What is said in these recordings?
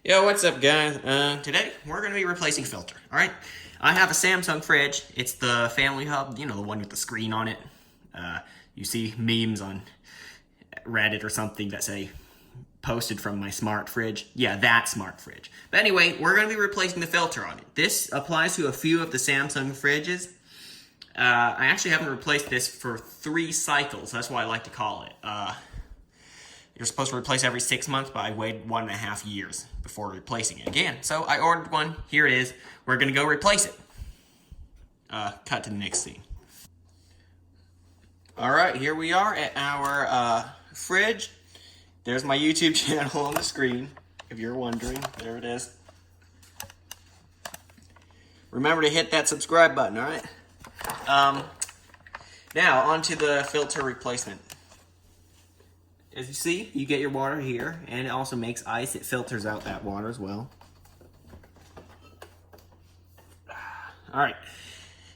Yo, what's up, guys? Today we're gonna be replacing filter. All right, I have a Samsung fridge. It's the Family Hub, the one with the screen on it. You see memes on Reddit or something that say posted from my smart fridge. Yeah, that smart fridge. But anyway, we're gonna be replacing the filter on it. This applies to a few of the Samsung fridges. I actually haven't replaced this for 3 cycles. That's why I like to call it. You're supposed to replace every 6 months, but I waited 1.5 years before replacing it again. So I ordered one. Here it is. We're gonna go replace it. Cut to the next scene. All right, here we are at our fridge. There's my YouTube channel on the screen, if you're wondering. There it is. Remember to hit that subscribe button, all right? Now, onto the filter replacement. As you see, you get your water here, and it also makes ice. It filters out that water as well. All right,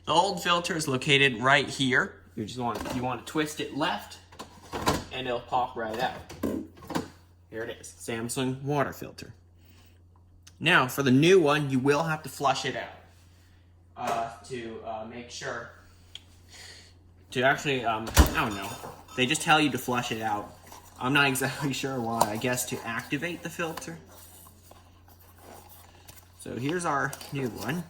the old filter is located right here. You want to twist it left, and it'll pop right out. Here it is, Samsung water filter. Now, for the new one, you will have to flush it out to make sure. To actually, I don't know. They just tell you to flush it out. I'm not exactly sure why. I guess to activate the filter. So here's our new one.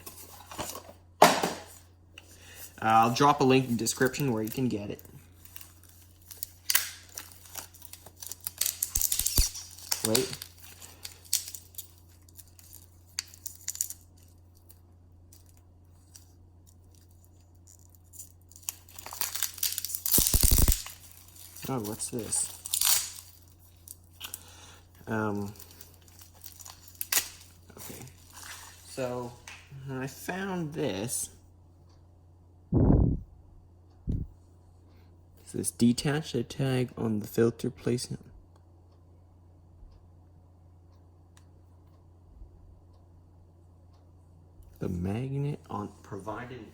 I'll drop a link in the description where you can get it. Wait. Oh, what's this? Okay. So, I found this. It says detach the tag on the filter placement. The magnet on provided.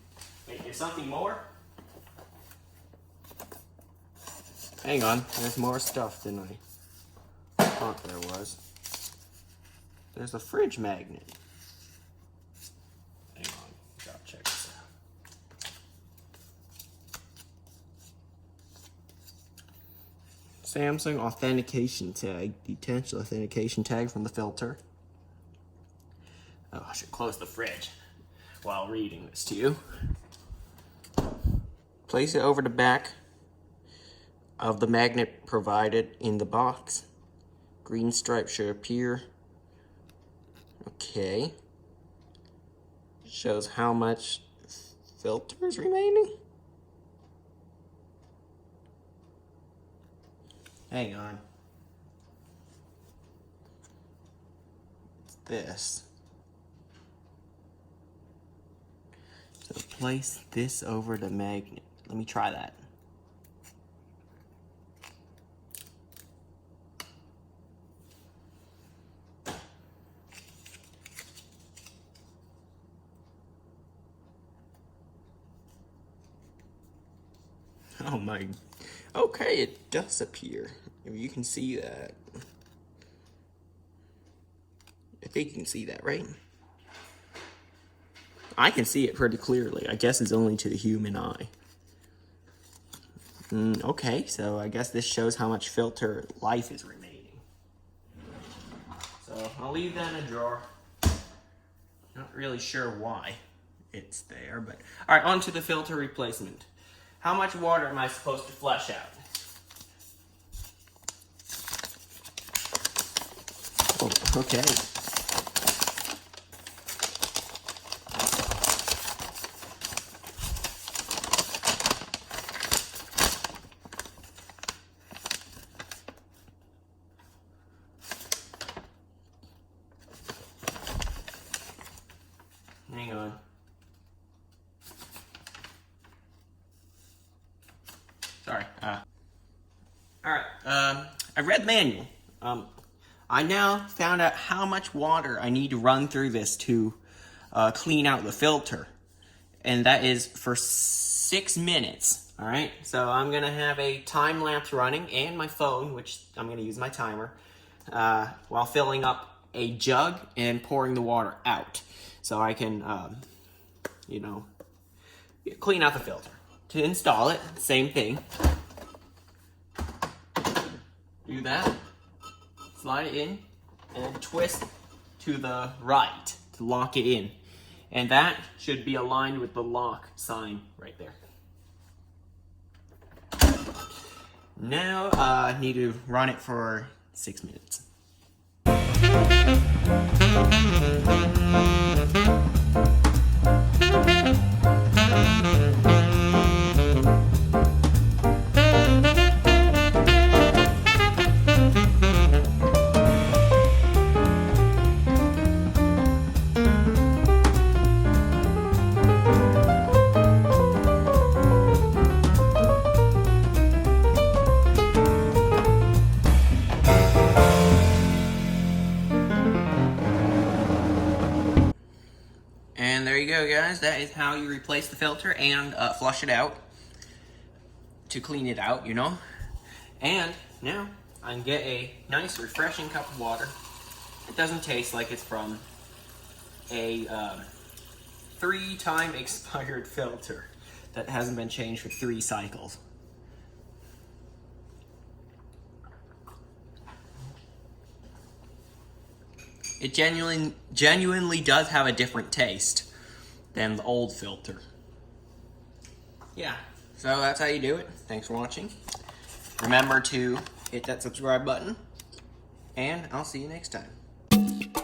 Wait, there's something more? Hang on, there's more stuff than I thought there was. There's a fridge magnet. Hang on, gotta check this out. Samsung authentication tag. Detach the authentication tag from the filter. Oh, I should close the fridge while reading this to you. Place it over the back of the magnet provided in the box. Green stripe should appear. Okay. Shows how much filter is remaining. Hang on. It's this. So place this over the magnet. Let me try that. Oh my, okay, it does appear. If you can see that. I think you can see that, right? I can see it pretty clearly. I guess it's only to the human eye. Okay, so I guess this shows how much filter life is remaining. So I'll leave that in a drawer. Not really sure why it's there, but all right, on to the filter replacement. How much water am I supposed to flush out? Oh, okay. Hang on. Sorry. Alright, I read the manual. I now found out how much water I need to run through this to clean out the filter. And that is for 6 minutes. Alright, so I'm going to have a time lapse running and my phone, which I'm going to use my timer, while filling up a jug and pouring the water out. So I can, you know, clean out the filter. To install it, same thing. Do that, slide it in, and twist to the right to lock it in. And that should be aligned with the lock sign right there. Now I need to run it for 6 minutes. And there you go, guys. That is how you replace the filter and flush it out to clean it out, you know. And now I can get a nice, refreshing cup of water. It doesn't taste like it's from a 3-time expired filter that hasn't been changed for 3 cycles. It genuinely does have a different taste than the old filter. Yeah, so that's how you do it. Thanks for watching. Remember to hit that subscribe button, and I'll see you next time.